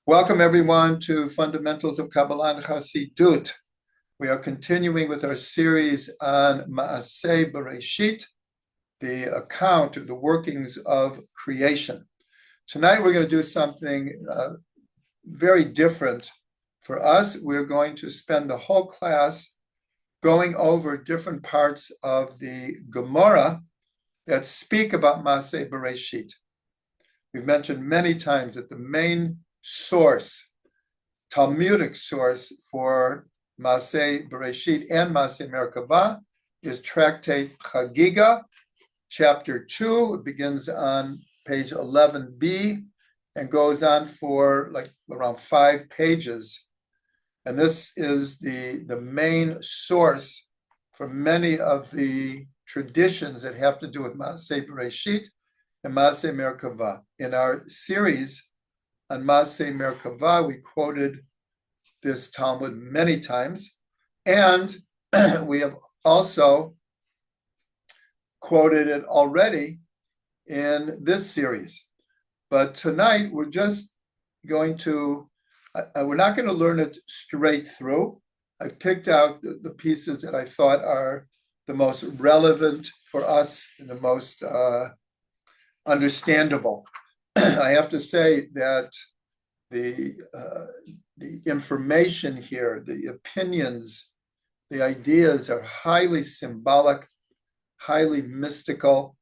Welcome everyone to Fundamentals of Kabbalah and Chassidut. We are continuing with our series on Ma'aseh Bereishit, the account of the workings of creation. Tonight we're going to do something very different for us. We're going to spend the whole class going over different parts of the Gemara that speak about Ma'aseh Bereishit. We've mentioned many times that the main source, talmudic source for Ma'aseh Bereishit and Ma'aseh Merkavah is Tractate Chagigah, chapter 2. It begins on page 11b and goes on for like around 5 pages. And this is the main source for many of the traditions that have to do with Ma'aseh Bereishit and Ma'aseh Merkavah. In our series on Ma'aseh Merkavah, we quoted this Talmud many times, and we have also quoted it already in this series. But tonight, we're just going to, we're not going to learn it straight through. I picked out the pieces that I thought are the most relevant for us and the most understandable. I have to say that the information here, the opinions, the ideas are highly symbolic, highly mystical.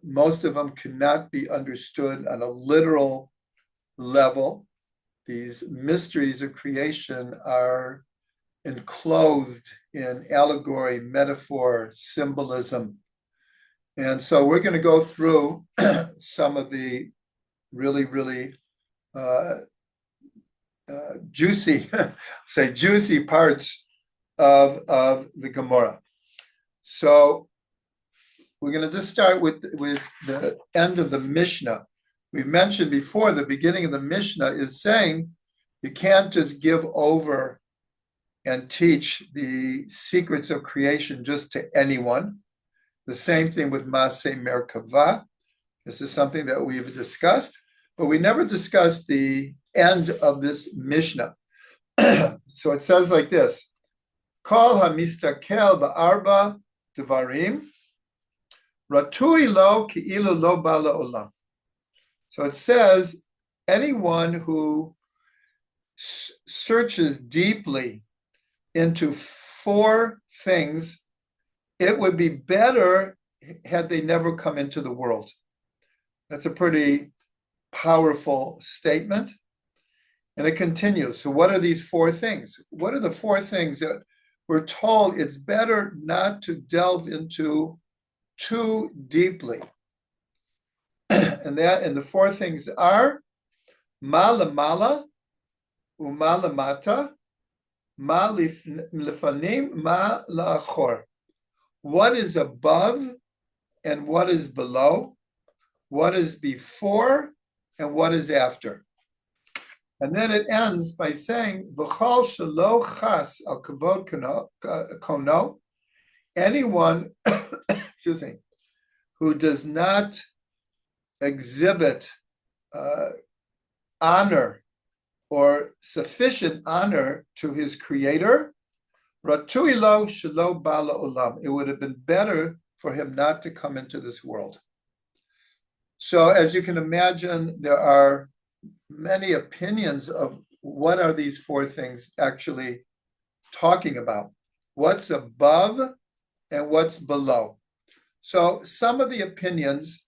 Most of them cannot be understood on a literal level. These mysteries of creation are enclosed in allegory, metaphor, symbolism. And so we're going to go through some of the really juicy parts of the Gemara. So we're going to just start with the end of the Mishna. We've mentioned before, the beginning of the Mishna is saying you can't just give over and teach the secrets of creation just to anyone. The same thing with Ma'aseh Merkavah. This is something that we've discussed, but we never discussed the end of this Mishnah. So it says like this: Kol hamistakel ba'arba devarim ratui lo ki'ilu lo bala olam. So it says anyone who searches deeply into 4 things, it would be better had they never come into the world. That's a pretty powerful statement. And it continues. So what are these 4 things? What are the 4 things that we're told it's better not to delve into too deeply? And the 4 things are ma lamala, uma lamata, ma lefanim, ma la'achor. What is above and what is below, what is before and what is after. And then it ends by saying, V'chol shelo chas al kavod kono, anyone, excuse me, who does not exhibit honor or sufficient honor to his creator, ratui lo shelo bala olam. It would have been better for him not to come into this world. So as you can imagine, there are many opinions of what are these 4 things actually talking about. What's above and what's below. So some of the opinions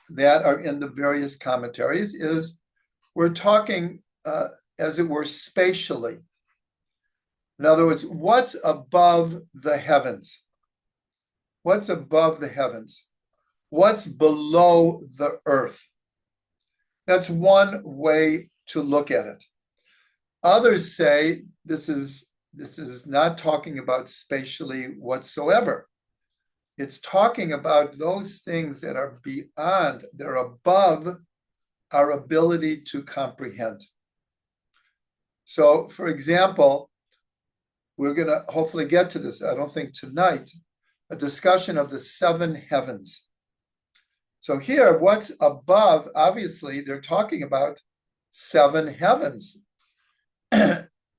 that are in the various commentaries is we're talking, as it were, spatially. In other words, what's above the heavens? What's above the heavens? What's below the earth? That's one way to look at it. Others say this is not talking about spatially whatsoever. It's talking about those things that are beyond, they're above our ability to comprehend. So, for example, we're going to hopefully get to this, I don't think tonight, a discussion of the 7 heavens. So here, what's above, obviously, they're talking about seven heavens.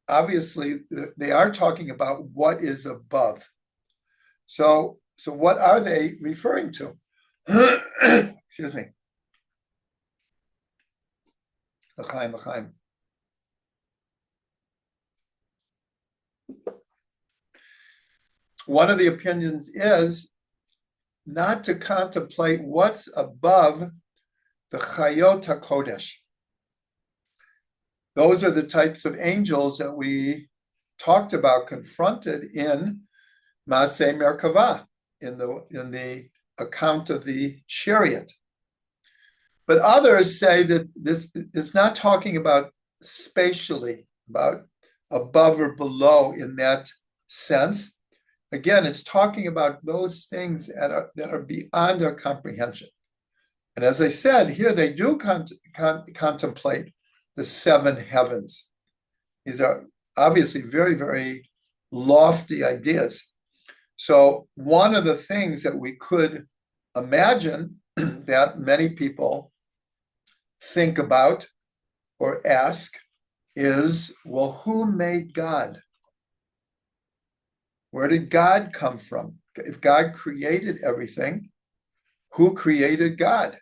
Obviously, they are talking about what is above. So what are they referring to? Excuse me. L'chaim, l'chaim. One of the opinions is not to contemplate what's above the Chayot HaKodesh. Those are the types of angels that we talked about, confronted in Ma'aseh Merkavah, in the account of the chariot. But others say that this is not talking about spatially, about above or below in that sense. Again, it's talking about those things that are beyond our comprehension. And as I said, here they do contemplate the seven heavens. These are obviously very, very lofty ideas. So one of the things that we could imagine that many people think about or ask is, well, who made God? Where did God come from? If God created everything, who created God?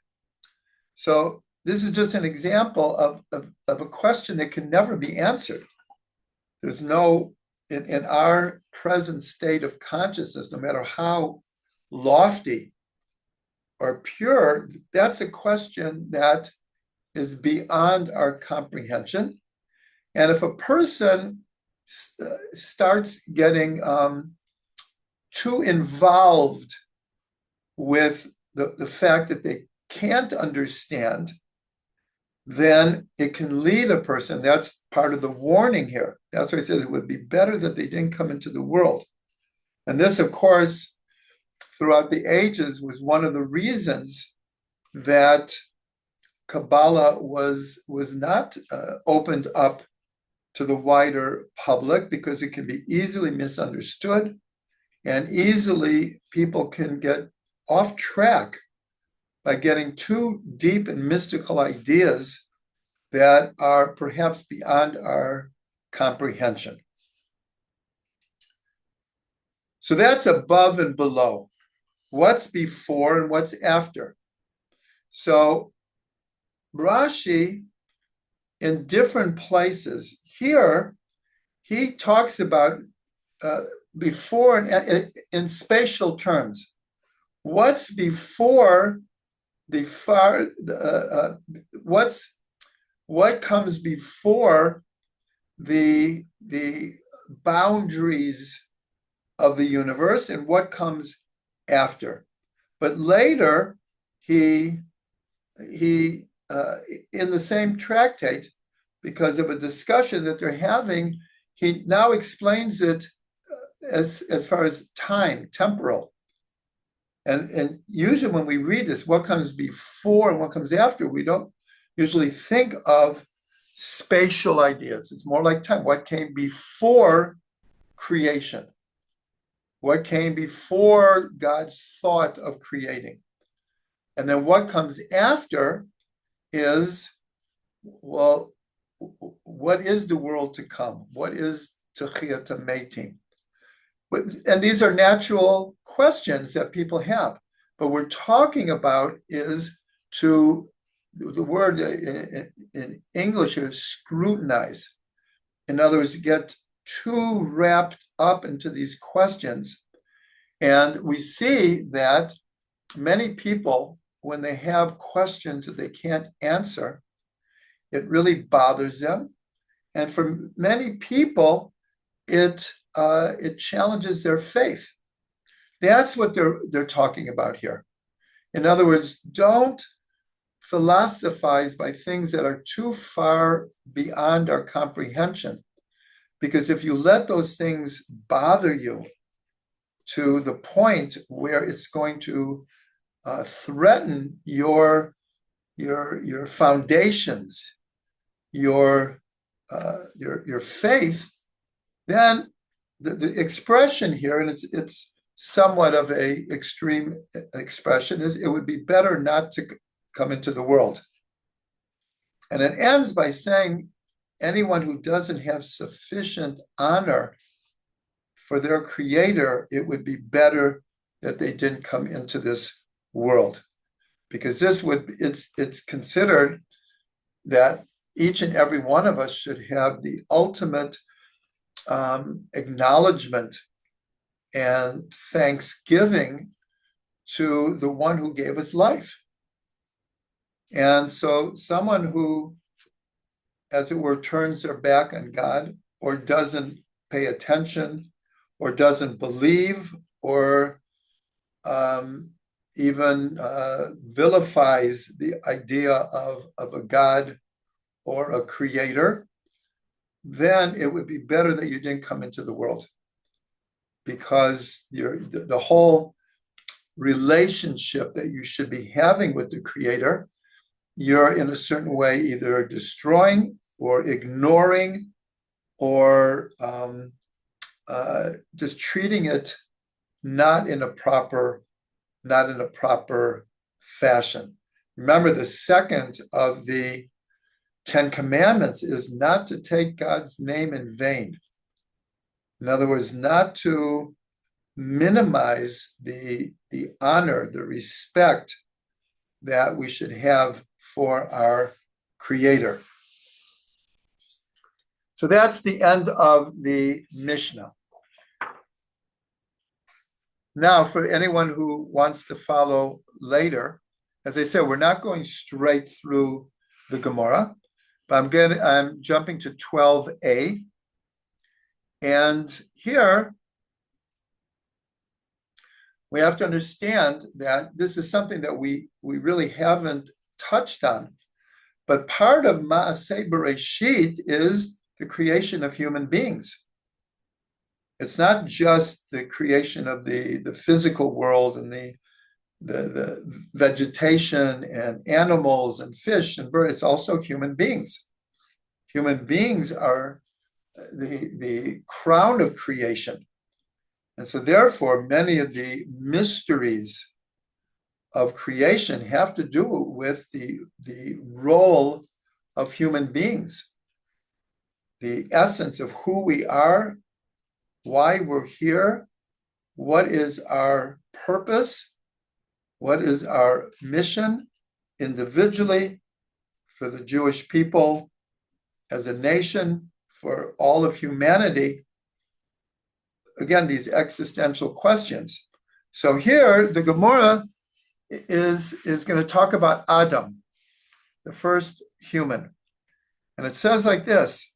So this is just an example of a question that can never be answered. There's no, in our present state of consciousness, no matter how lofty or pure, that's a question that is beyond our comprehension. And if a person starts getting too involved with the fact that they can't understand, then it can lead a person. That's part of the warning here. That's why it says it would be better that they didn't come into the world. And this, of course, throughout the ages was one of the reasons that Kabbalah was not opened up to the wider public, because it can be easily misunderstood and easily people can get off track by getting too deep in mystical ideas that are perhaps beyond our comprehension. So that's above and below. What's before and what's after? So Rashi, in different places, here he talks about before in spatial terms. What's before the far? What comes before the boundaries of the universe, and what comes after? But later, he in the same tractate, because of a discussion that they're having, he now explains it as far as time, temporal. And usually when we read this, what comes before and what comes after, we don't usually think of spatial ideas. It's more like time. What came before creation? What came before God's thought of creating? And then what comes after is, well, what is the world to come? What is Techiyat Metim? And these are natural questions that people have. But we're talking about is to, the word in English is scrutinize. In other words, get too wrapped up into these questions. And we see that many people, when they have questions that they can't answer, it really bothers them. And for many people, it challenges their faith. That's what they're talking about here. In other words, don't philosophize by things that are too far beyond our comprehension. Because if you let those things bother you to the point where it's going to threaten your foundations, your faith, then the expression here, and it's somewhat of a extreme expression, is it would be better not to come into the world. And it ends by saying anyone who doesn't have sufficient honor for their creator, it would be better that they didn't come into this world. Because it's considered that each and every one of us should have the ultimate acknowledgement and thanksgiving to the one who gave us life. And so someone who, as it were, turns their back on God or doesn't pay attention or doesn't believe or even vilifies the idea of a God or a creator, then it would be better that you didn't come into the world, because the whole relationship that you should be having with the creator, you're in a certain way either destroying or ignoring or just treating it not in a proper fashion. Remember, the second of the 10 Commandments is not to take God's name in vain. In other words, not to minimize the honor, the respect that we should have for our Creator. So that's the end of the Mishnah. Now, for anyone who wants to follow later, as I said, we're not going straight through the Gemara, but I'm jumping to 12a. And here, we have to understand that this is something that we really haven't touched on. But part of Ma'aseh Bereishit is the creation of human beings. It's not just the creation of the physical world and the vegetation and animals and fish and birds. It's also human beings. Human beings are the crown of creation. And so therefore, many of the mysteries of creation have to do with the role of human beings, the essence of who we are, why we're here, what is our purpose, what is our mission individually for the Jewish people, as a nation, for all of humanity. Again, these existential questions. So here, the Gemara is going to talk about Adam, the first human. And it says like this,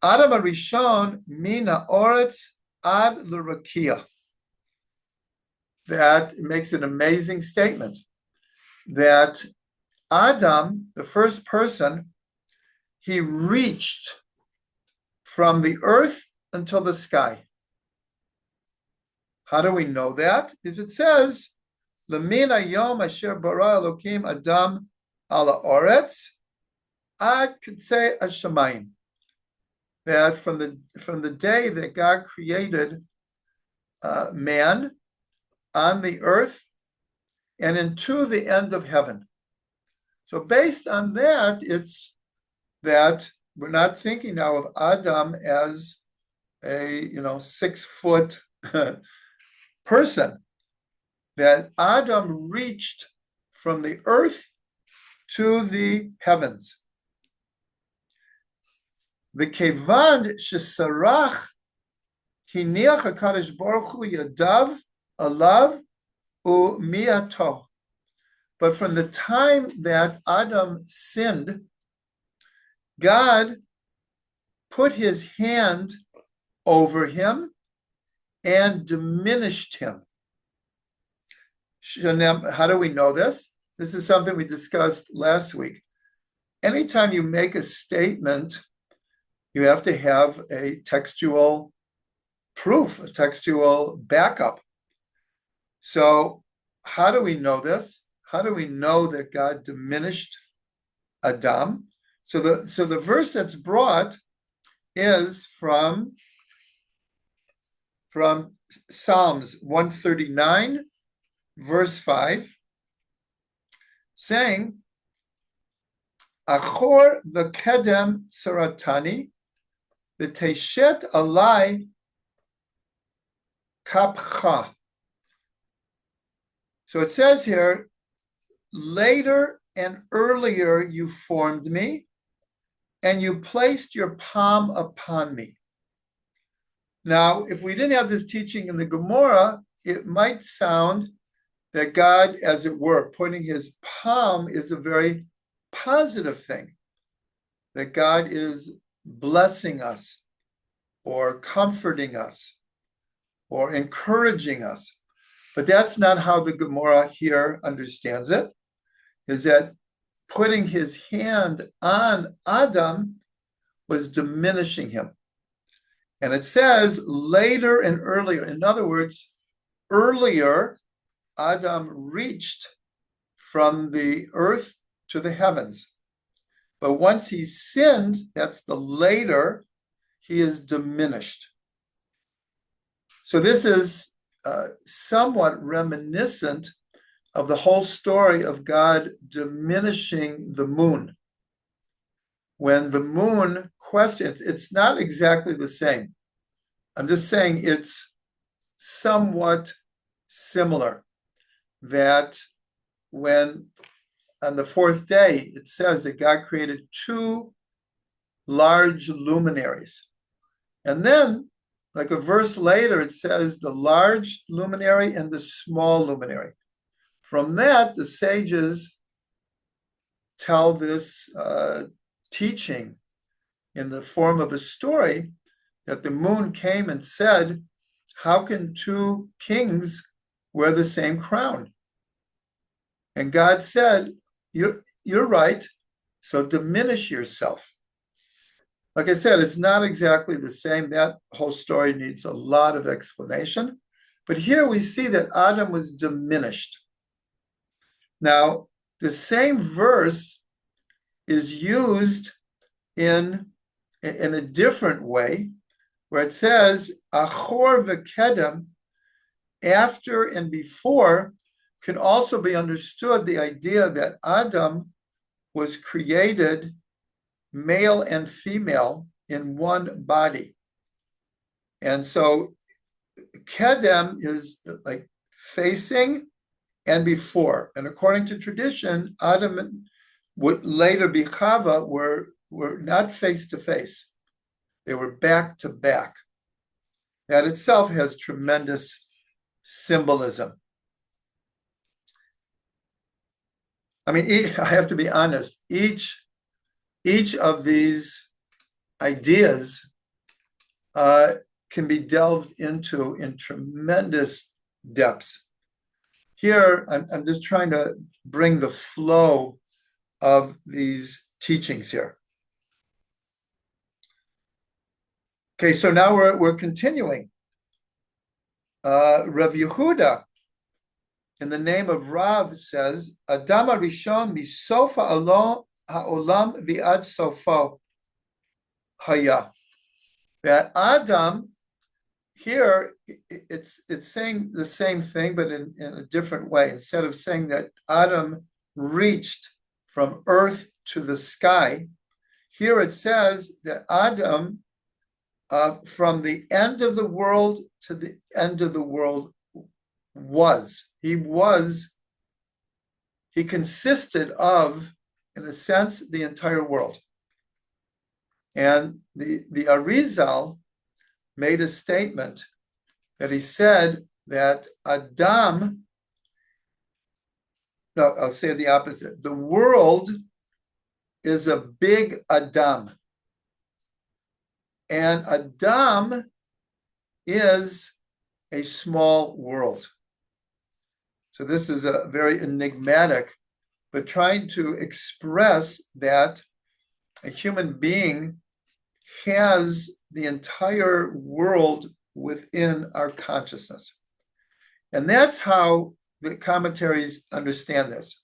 Adam HaRishon mina oretz ad l'rakia. That makes an amazing statement, that Adam, the first person, he reached from the earth until the sky. How do we know that? Because it says, L'min hayom asher bara Elokim Adam ala oretz ad k'tzei hashamayim. That from the day that God created man on the earth and into the end of heaven. So based on that, it's that we're not thinking now of Adam as a 6-foot person, that Adam reached from the earth to the heavens. The kevan shesarach hiniach HaKadosh Baruch Hu yadav alav u'miato. But from the time that Adam sinned, God put his hand over him and diminished him. How do we know this? This is something we discussed last week. Anytime you make a statement, you have to have a textual proof, a textual backup. So how do we know this? How do we know that God diminished Adam? So the verse that's brought is from Psalms 139, verse 5, saying, Achor v'kedem saratani v'teshet alai kapcha. So it says here, later and earlier you formed me, and you placed your palm upon me. Now, if we didn't have this teaching in the Gemara, it might sound that God, as it were, putting his palm is a very positive thing, that God is blessing us or comforting us or encouraging us. But that's not how the Gemara here understands it, is that putting his hand on Adam was diminishing him. And it says later and earlier. In other words, earlier, Adam reached from the earth to the heavens. But once he sinned, that's the later, he is diminished. So this is somewhat reminiscent of the whole story of God diminishing the moon. When the moon questions, it's not exactly the same. I'm just saying it's somewhat similar. That when on the fourth day, it says that God created two large luminaries. And then, like a verse later, it says the large luminary and the small luminary. From that, the sages tell this teaching in the form of a story that the moon came and said, how can two kings wear the same crown? And God said, you're right, so diminish yourself. Like I said, it's not exactly the same. That whole story needs a lot of explanation. But here we see that Adam was diminished. Now, the same verse is used in a different way, where it says, Achor v'kedem, after and before, can also be understood the idea that Adam was created male and female in one body. And so kedem is like facing and before. And according to tradition, Adam would later be Chava were not face to face. They were back to back. That itself has tremendous symbolism. I mean, I have to be honest, each of these ideas can be delved into in tremendous depths. Here, I'm just trying to bring the flow of these teachings here. Okay, so now we're continuing. Rav Yehuda, in the name of Rav, says, Adam HaRishon misofa ha'olam v'ad sofo haya. That Adam, here, it's saying the same thing, but in a different way. Instead of saying that Adam reached from earth to the sky, here it says that Adam, from the end of the world to the end of the world, he consisted of, in a sense, the entire world. And the Arizal made a statement that he said that Adam, no, I'll say the opposite. The world is a big Adam. And Adam is a small world. So this is a very enigmatic, but trying to express that a human being has the entire world within our consciousness. And that's how the commentaries understand this.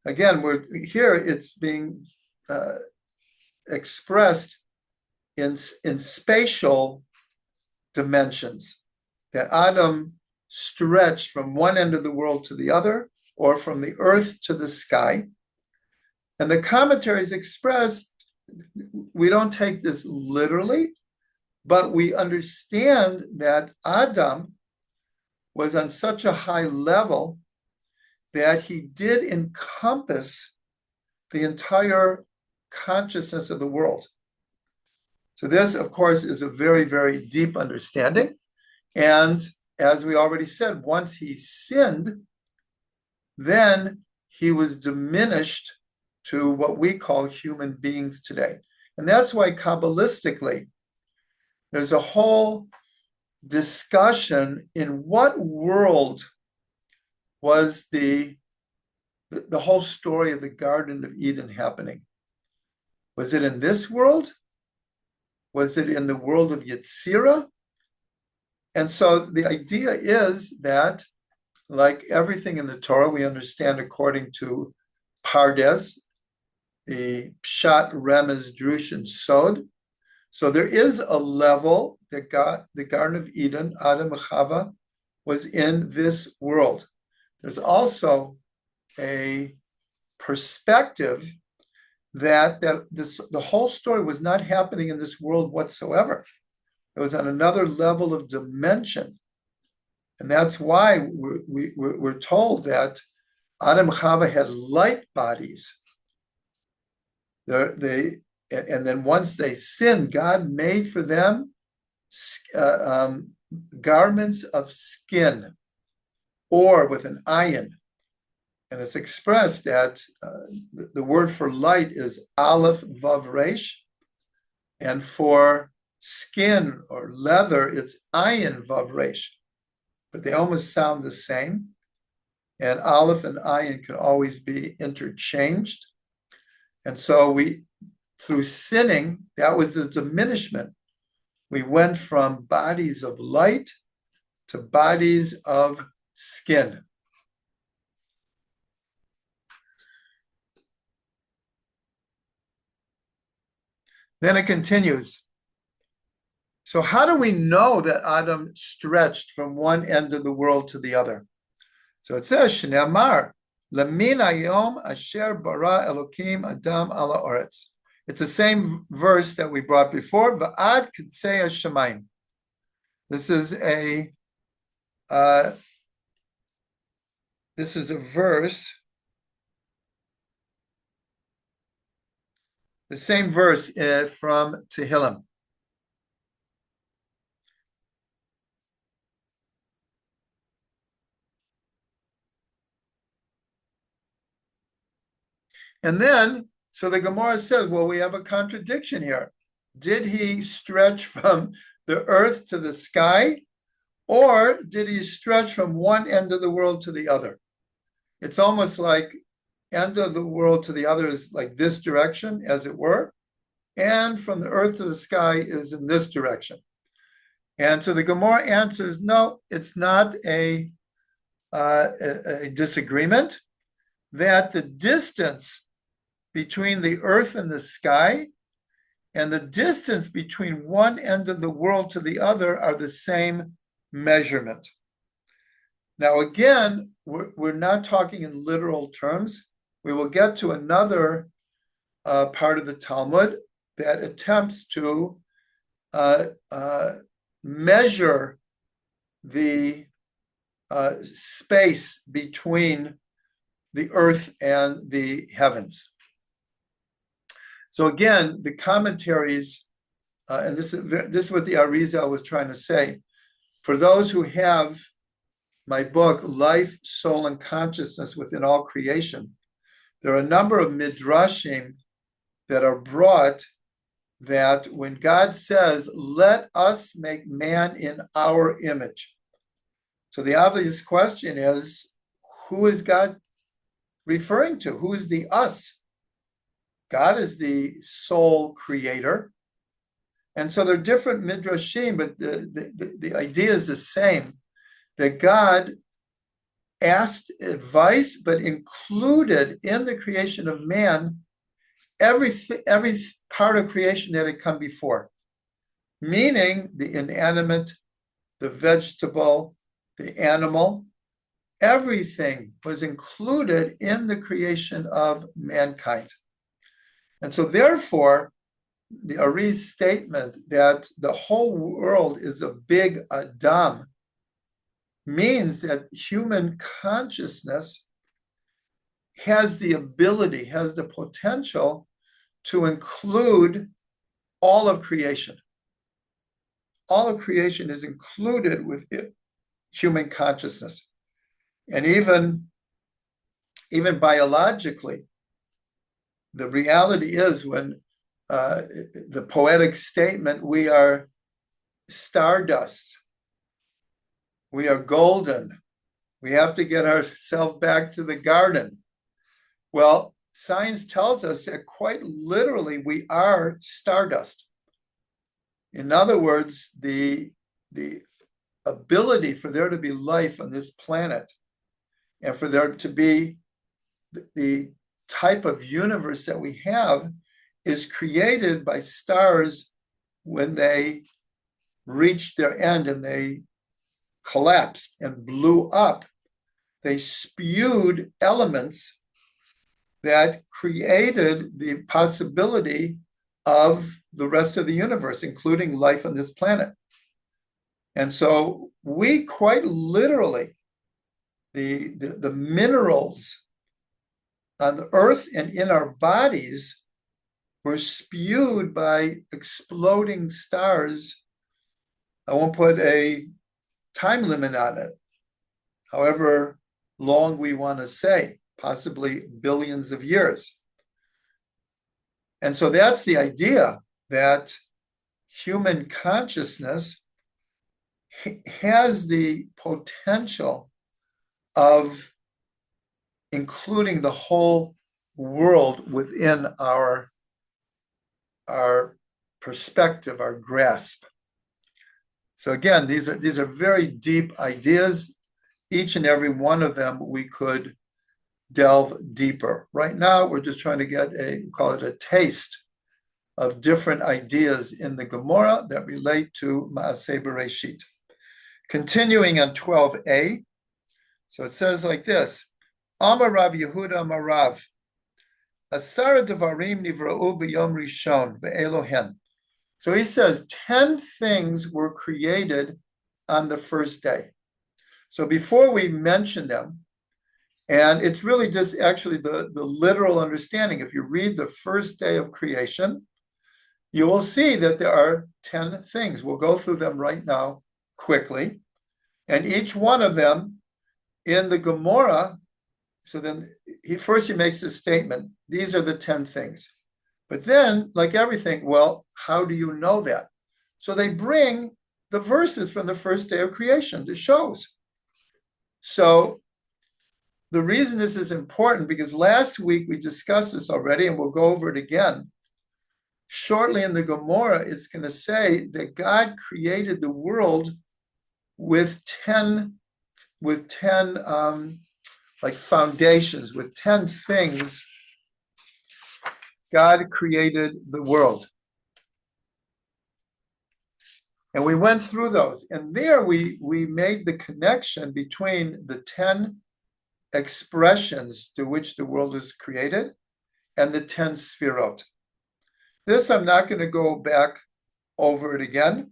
Again, we're here, it's being expressed in spatial dimensions, that Adam stretched from one end of the world to the other, or from the earth to the sky. And the commentaries express, we don't take this literally, but we understand that Adam was on such a high level that he did encompass the entire consciousness of the world. So this, of course, is a very, very deep understanding. And as we already said, once he sinned, then he was diminished to what we call human beings today. And that's why Kabbalistically, there's a whole discussion in what world was the whole story of the Garden of Eden happening. Was it in this world? Was it in the world of Yetzirah? And so the idea is that, like everything in the Torah, we understand according to Pardes, the Pshat, Remez, Drush, and Sod. So there is a level that the Garden of Eden, Adam and Chava, was in this world. There's also a perspective that the whole story was not happening in this world whatsoever. It was on another level of dimension. And that's why we're told that Adam and Chava had light bodies. And then once they sinned, God made for them garments of skin, or with an ayin. And it's expressed that the word for light is aleph vav resh, and for skin or leather, it's ayin vav resh. But they almost sound the same. And aleph and ayin can always be interchanged. And so through sinning, that was the diminishment. We went from bodies of light to bodies of skin. Then it continues. So how do we know that Adam stretched from one end of the world to the other? So it says, Shneamar, Lamin Hayom Asher Bara Elokim Adam ala Oretz. It's the same verse that we brought before. Va'ad Kitsei Hashemayim. This is a verse. The same verse from Tehillim. And then, so the Gemara says, well, we have a contradiction here. Did he stretch from the earth to the sky, or did he stretch from one end of the world to the other? It's almost like end of the world to the other is like this direction, as it were, and from the earth to the sky is in this direction. And so the Gemara answers, no, it's not a disagreement, that the distance between the earth and the sky and the distance between one end of the world to the other are the same measurement. Now, again, we're not talking in literal terms. We will get to another part of the Talmud that attempts to measure the space between the earth and the heavens. So again, the commentaries, and this is what the Arizal was trying to say. For those who have my book, Life, Soul, and Consciousness Within All Creation, there are a number of midrashim that are brought that when God says, let us make man in our image. So the obvious question is, who is God referring to? Who is the us? God is the sole creator. And so there are different midrashim, but the idea is the same, that God asked advice, but included in the creation of man every part of creation that had come before, meaning the inanimate, the vegetable, the animal, everything was included in the creation of mankind. And so therefore, the Ari's statement that the whole world is a big Adam means that human consciousness has the ability, has the potential to include all of creation. All of creation is included within human consciousness. And even biologically, the reality is when the poetic statement, we are stardust, we are golden, we have to get ourselves back to the garden. Well, science tells us that quite literally we are stardust. In other words, the ability for there to be life on this planet and for there to be the type of universe that we have is created by stars when they reached their end and they collapsed and blew up. They spewed elements that created the possibility of the rest of the universe, including life on this planet. And so we quite literally, the minerals on the earth and in our bodies were spewed by exploding stars. I won't put a time limit on it, however long we want to say, possibly billions of years. And so that's the idea that human consciousness has the potential of including the whole world within our perspective, our grasp. So again, these are very deep ideas. Each and every one of them we could delve deeper. Right now, we're just trying to get call it a taste of different ideas in the Gemara that relate to Ma'aseh Bereishit. Continuing on 12a, so it says like this: Amar Rav Yehuda Amar Rav, Asara Devarim Nivra'u B'Yom Rishon Be'Elohen. So he says 10 things were created on the first day. So before we mention them, and it's really just actually the literal understanding. If you read the first day of creation, you will see that there are 10 things. We'll go through them right now quickly. And each one of them in the Gemara, so then he makes a statement. These are the 10 things. But then, like everything, well, how do you know that? So they bring the verses from the first day of creation to shows. So the reason this is important, because last week we discussed this already, and we'll go over it again. Shortly in the Gemara, it's going to say that God created the world with 10 like foundations, with 10 things. God created the world. And we went through those. And there we made the connection between the 10 expressions to which the world is created and the 10 sfirot. This, I'm not going to go back over it again.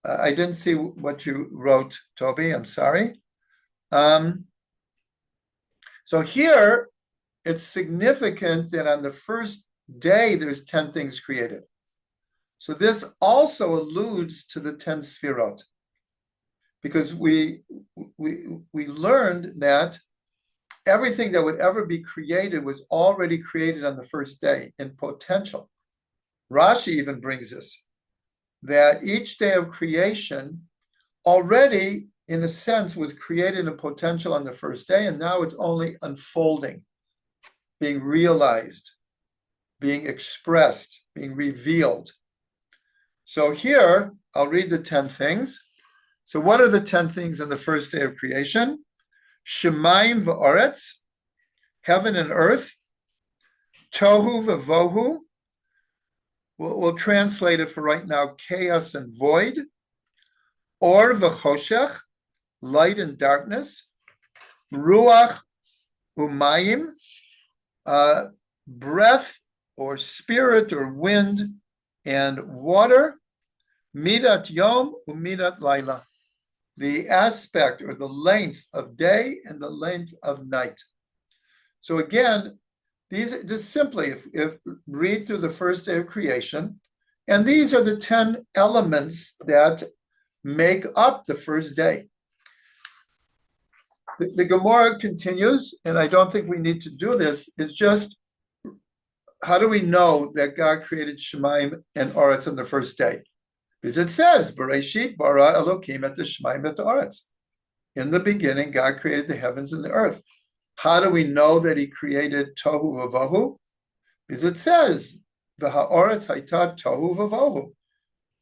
I didn't see what you wrote, Toby. I'm sorry. So here, it's significant that on the first day, there's 10 things created. So this also alludes to the 10 sfirot, because we learned that everything that would ever be created was already created on the first day in potential. Rashi even brings this, that each day of creation already, in a sense, was created in potential on the first day, and now it's only unfolding, being realized, being expressed, being revealed. So here, I'll read the 10 things. So what are the 10 things on the first day of creation? Shemayim v'oretz, heaven and earth. Tohu v'vohu, we'll translate it for right now, chaos and void. Or v'choshech, light and darkness. Ruach umayim, breath or spirit or wind and water, midat yom umidat laila, the aspect or the length of day and the length of night. So again, these are just simply, if read through the first day of creation, and these are the 10 elements that make up the first day. The Gemara continues, and I don't think we need to do this. It's just, how do we know that God created Shemaim and Aretz on the first day? Because it says, Bereishit bara Elokim et Shemaim et Aretz. In the beginning, God created the heavens and the earth. How do we know that He created Tohu Vavohu? Because it says, V'ha'aretz hayta Tohu Vavohu,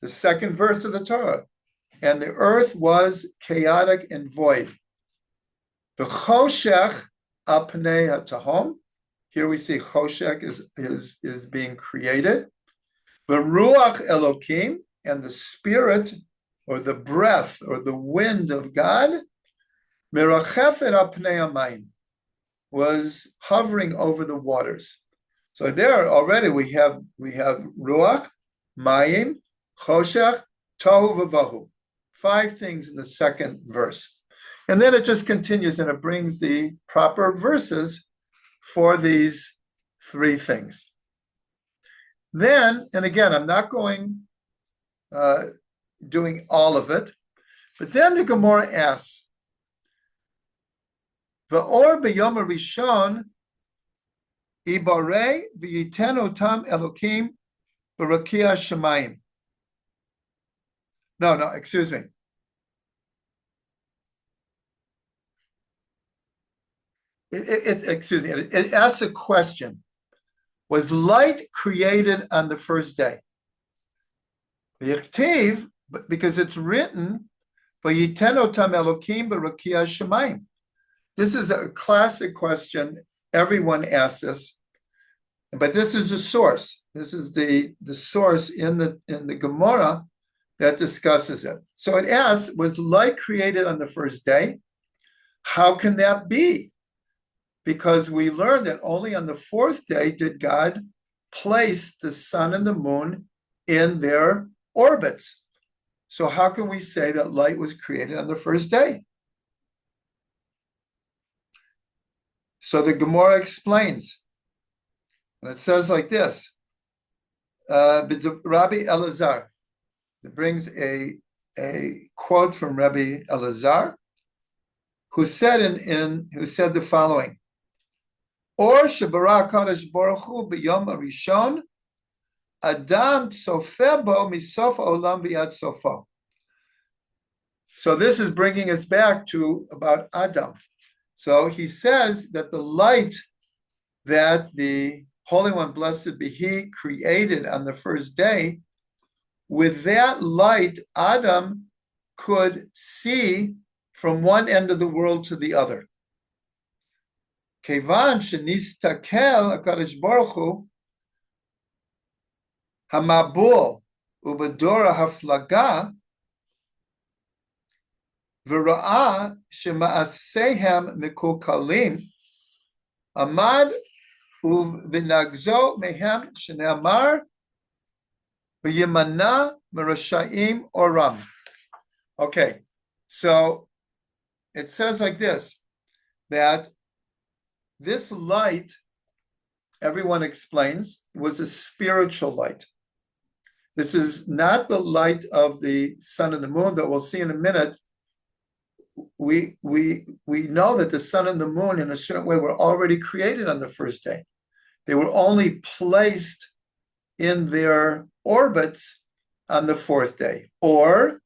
the second verse of the Torah. And the earth was chaotic and void. V'choshech apnei hatahom. Here we see choshech is being created. V'ruach Elokim, and the spirit or the breath or the wind of God, merachefet apnei hamayim, was hovering over the waters. So there already we have ruach, mayim, choshech, tohu v'vahu. 5 things in the second verse. And then it just continues and it brings the proper verses for these 3 things. Then, and again, I'm not going doing all of it, but then the Gemara asks, V'or b'yom HaRishon ibarei v'yiten otam Elokim b'rakia shemayim. No, excuse me. Excuse me. It asks a question. Was light created on the first day? Because it's written, v'yiten otam Elokim b'rakia shemayim. This is a classic question. Everyone asks this, but this is the source. This is the source in the Gemara that discusses it. So it asks, was light created on the first day? How can that be? Because we learned that only on the 4th day did God place the sun and the moon in their orbits. So how can we say that light was created on the first day? So the Gemara explains, and it says like this, Rabbi Elazar, it brings a quote from Rabbi Elazar, who said the following, Or shebara kadosh baruch hu b'yom HaRishon, Adam tsofebo misof olam v'yad sofo. So this is bringing us back to about Adam. So he says that the light that the Holy One, blessed be He, created on the first day, with that light, Adam could see from one end of the world to the other. Kevan shenistakel HaKadosh Baruch Hu hamabul ubedora haflaga v'ra'a shema'asehem mikulkalim amad uv'nagzo mehem shene'amar v'yimana merasha'im oram. Okay, so it says like this, that this light, everyone explains, was a spiritual light. This is not the light of the sun and the moon that we'll see in a minute. We know that the sun and the moon in a certain way were already created on the first day. They were only placed in their orbits on the 4th day. Or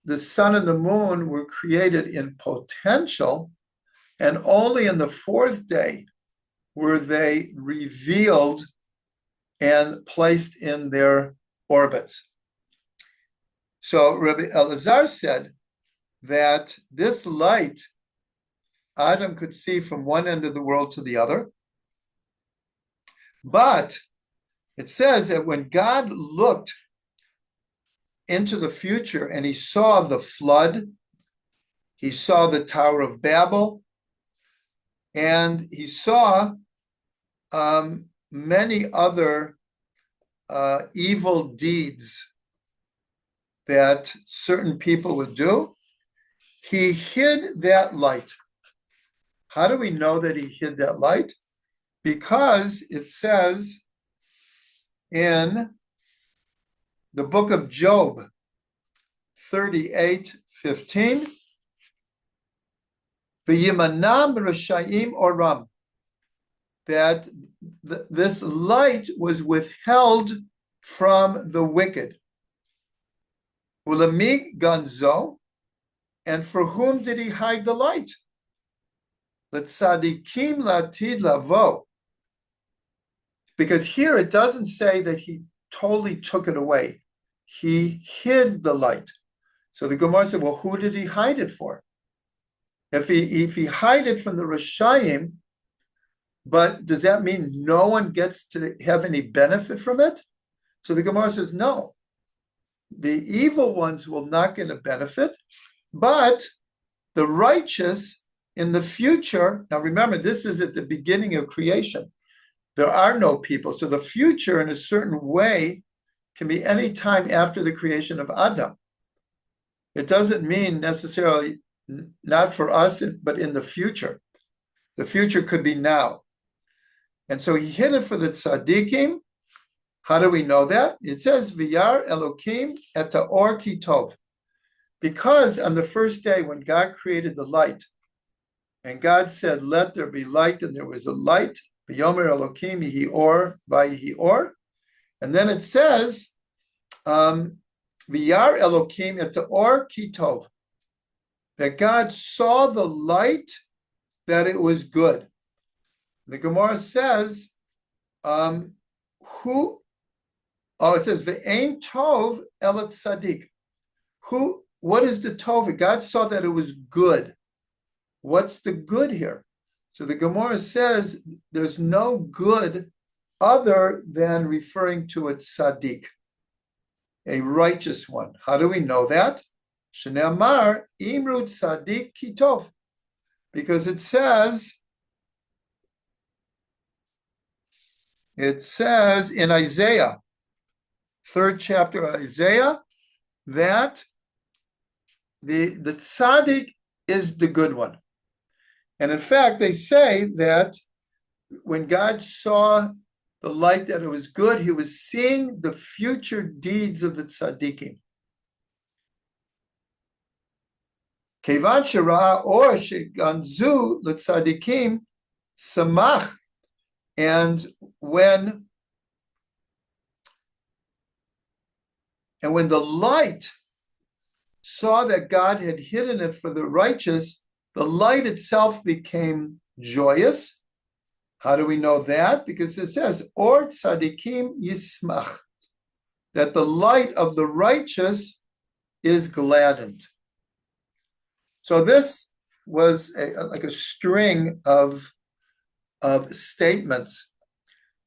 the sun and the moon were created in potential, and only in the 4th day were they revealed and placed in their orbits. So Rabbi Elazar said that this light, Adam could see from one end of the world to the other. But it says that when God looked into the future and he saw the flood, he saw the Tower of Babel, and he saw many other evil deeds that certain people would do, he hid that light. How do we know that he hid that light? Because it says in the book of Job 38:15, V'yimanam reshayim oram, that this light was withheld from the wicked. Ulami ganzo, and for whom did he hide the light? L'tzadikim latid lavo. Because here it doesn't say that he totally took it away. He hid the light. So the Gemara said, well, who did he hide it for? If he hide it from the Rishayim, but does that mean no one gets to have any benefit from it? So the Gemara says, no. The evil ones will not get a benefit, but the righteous in the future, now remember, this is at the beginning of creation. There are no people. So the future in a certain way can be any time after the creation of Adam. It doesn't mean necessarily not for us, but in the future. The future could be now. And so he hid it for the tzaddikim. How do we know that? It says, V'yar Elokim et ha'or ki tov. Because on the first day when God created the light, and God said, let there be light, and there was a light, V'yomer Elokim yihi or, v'yihi or. And then it says, V'yar Elokim et ha'or ki tov, that God saw the light, that it was good. The Gemara says, it says, Ve'ein tov elat tzadik. What is the tov? God saw that it was good. What's the good here? So the Gemara says, there's no good other than referring to a tzaddik, a righteous one. How do we know that? Shneamar imru tzaddik ki tov. Because it says in Isaiah, 3rd chapter of Isaiah, that the tzaddik is the good one. And in fact, they say that when God saw the light that it was good, he was seeing the future deeds of the tzaddikim. Kevan shera or sheganzu l'tzaddikim samach. And when the light saw that God had hidden it for the righteous, the light itself became joyous. How do we know that? Because it says, or tzaddikim yismach, that the light of the righteous is gladdened. So this was like a string of statements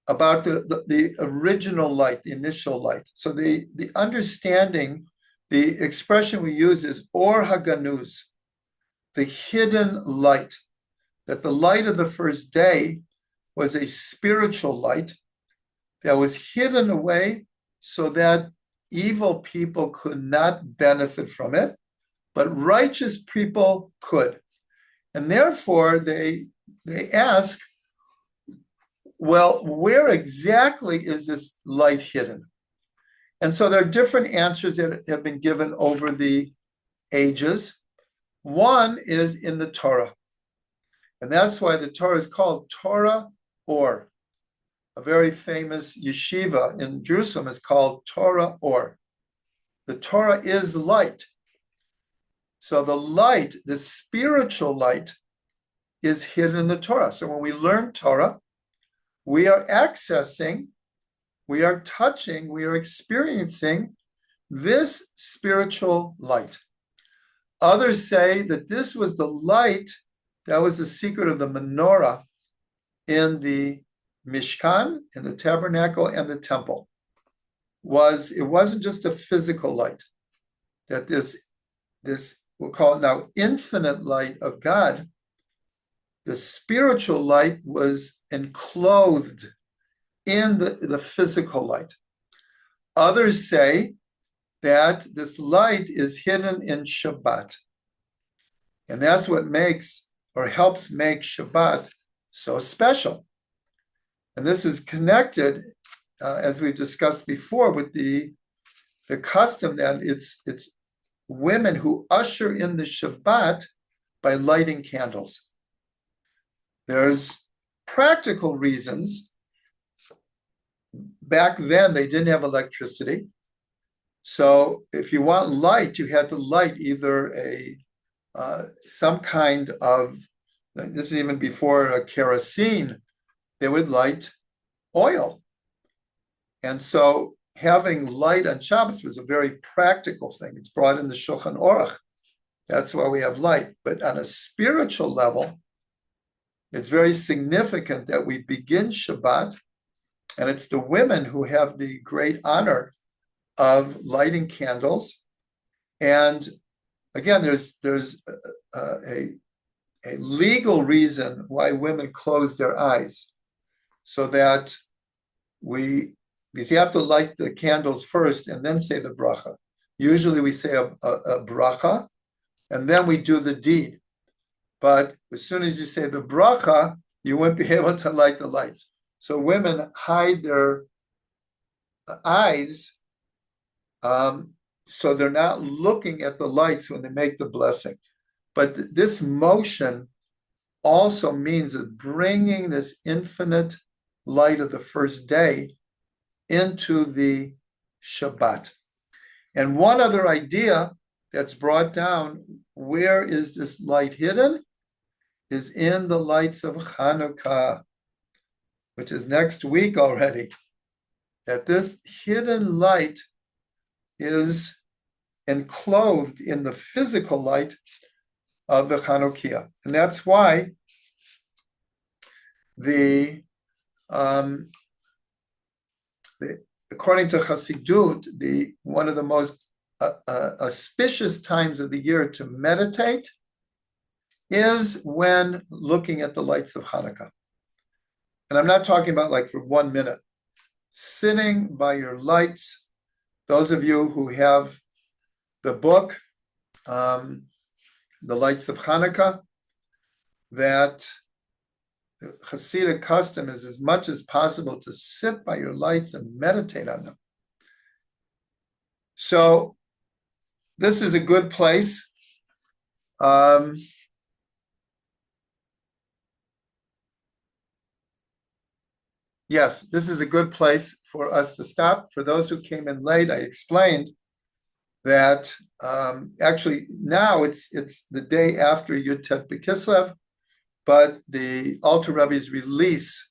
about the original light, the initial light. So the understanding, the expression we use is or HaGanuz, the hidden light, that the light of the first day was a spiritual light that was hidden away so that evil people could not benefit from it, but righteous people could. And therefore they ask, well, where exactly is this light hidden? And so there are different answers that have been given over the ages. One is in the Torah. And that's why the Torah is called Torah Or. A very famous yeshiva in Jerusalem is called Torah Or. The Torah is light. So the light, the spiritual light, is hidden in the Torah. So when we learn Torah, we are accessing, we are touching, we are experiencing this spiritual light. Others say that this was the light, that was the secret of the menorah in the Mishkan, in the tabernacle and the temple. It wasn't just a physical light, that this we'll call it now infinite light of God, the spiritual light was enclosed in the physical light. Others say that this light is hidden in Shabbat. And that's what makes or helps make Shabbat so special. And this is connected, as we've discussed before, with the custom that it's women who usher in the Shabbat by lighting candles. There's practical reasons. Back then, they didn't have electricity. So if you want light, you had to light either some kind of, this is even before kerosene, they would light oil. And so having light on Shabbos was a very practical thing. It's brought in the Shulchan Aruch. That's why we have light. But on a spiritual level, it's very significant that we begin Shabbat, and it's the women who have the great honor of lighting candles. And again, there's a legal reason why women close their eyes, so that because you have to light the candles first and then say the bracha. Usually we say a bracha, and then we do the deed. But as soon as you say the bracha, you won't be able to light the lights. So women hide their eyes, so they're not looking at the lights when they make the blessing. But this motion also means that bringing this infinite light of the first day into the Shabbat. And one other idea that's brought down, where is this light hidden? Is in the lights of Hanukkah, which is next week already. That this hidden light is enclosed in the physical light of the Hanukkah. And that's why according to Chassidut, one of the most auspicious times of the year to meditate is when looking at the lights of Hanukkah. And I'm not talking about like for 1 minute. Sitting by your lights, those of you who have the book, The Lights of Hanukkah, that the Hasidic custom is as much as possible to sit by your lights and meditate on them. So this is a good place. Yes, this is a good place for us to stop. For those who came in late, I explained that actually now it's the day after Yud Tet Kislev, but the Alter Rebbe's release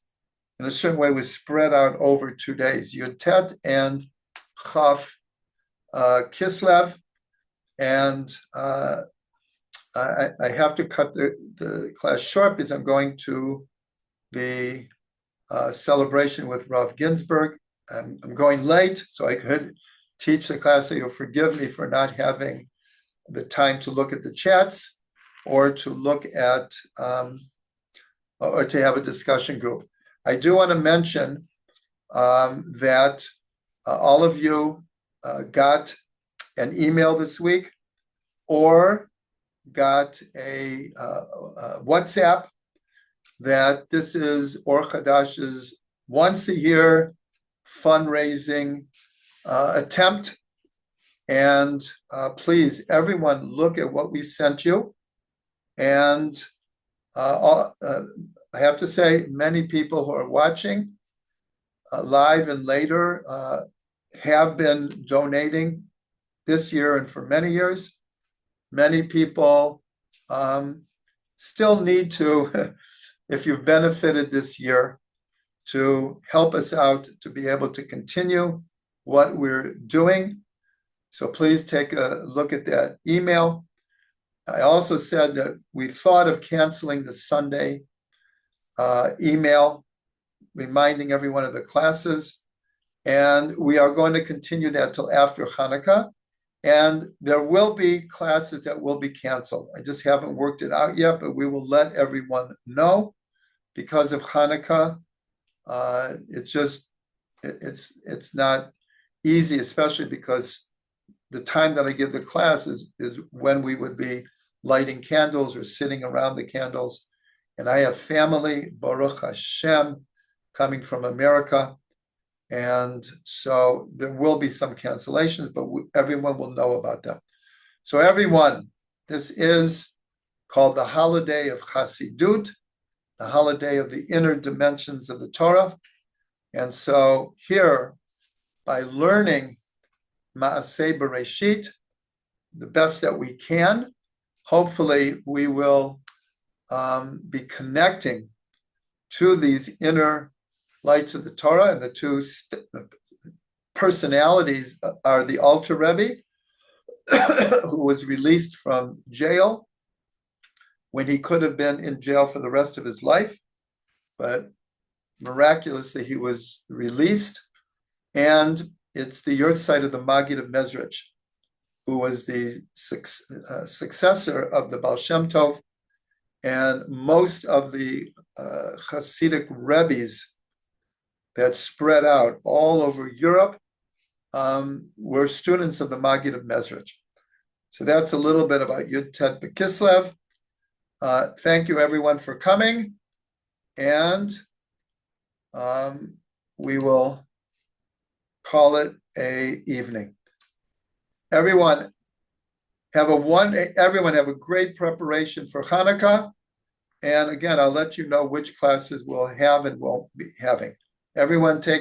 in a certain way was spread out over 2 days, Yud Tet and Chaf Kislev. And I have to cut the class short because I'm going to the celebration with Rav Ginsburg. I'm going late, so I could teach the class, so you'll forgive me for not having the time to look at the chats or to look at, or to have a discussion group. I do want to mention that all of you got an email this week or got a WhatsApp that this is Or Chadash's once a year fundraising attempt. And please, everyone, look at what we sent you. And I have to say, many people who are watching live and later have been donating this year and for many years. Many people still need to, if you've benefited this year, to help us out to be able to continue what we're doing. So please take a look at that email. I also said that we thought of canceling the Sunday email, reminding everyone of the classes. And we are going to continue that till after Hanukkah. And there will be classes that will be canceled. I just haven't worked it out yet, but we will let everyone know because of Hanukkah. It's not easy, especially because the time that I give the class is when we would be lighting candles or sitting around the candles. And I have family, Baruch Hashem, coming from America. And so there will be some cancellations, but everyone will know about them. So everyone, this is called the holiday of Chassidut, the holiday of the inner dimensions of the Torah. And so here, by learning Ma'aseh Bereishit, the best that we can, hopefully we will be connecting to these inner lights of the Torah, and the two personalities are the Alter Rebbe, who was released from jail when he could have been in jail for the rest of his life, but miraculously he was released. And it's the Yortzeit of the Maggid of Mezrich, who was the successor of the Baal Shem Tov, and most of the Hasidic Rebbes that spread out all over Europe were students of the Maggid of Mezrich. So that's a little bit about Yud Tet B'Kislev. Thank you everyone for coming, and we will call it a evening. Everyone have a great preparation for Hanukkah. And again, I'll let you know which classes we'll have and won't be having. Everyone take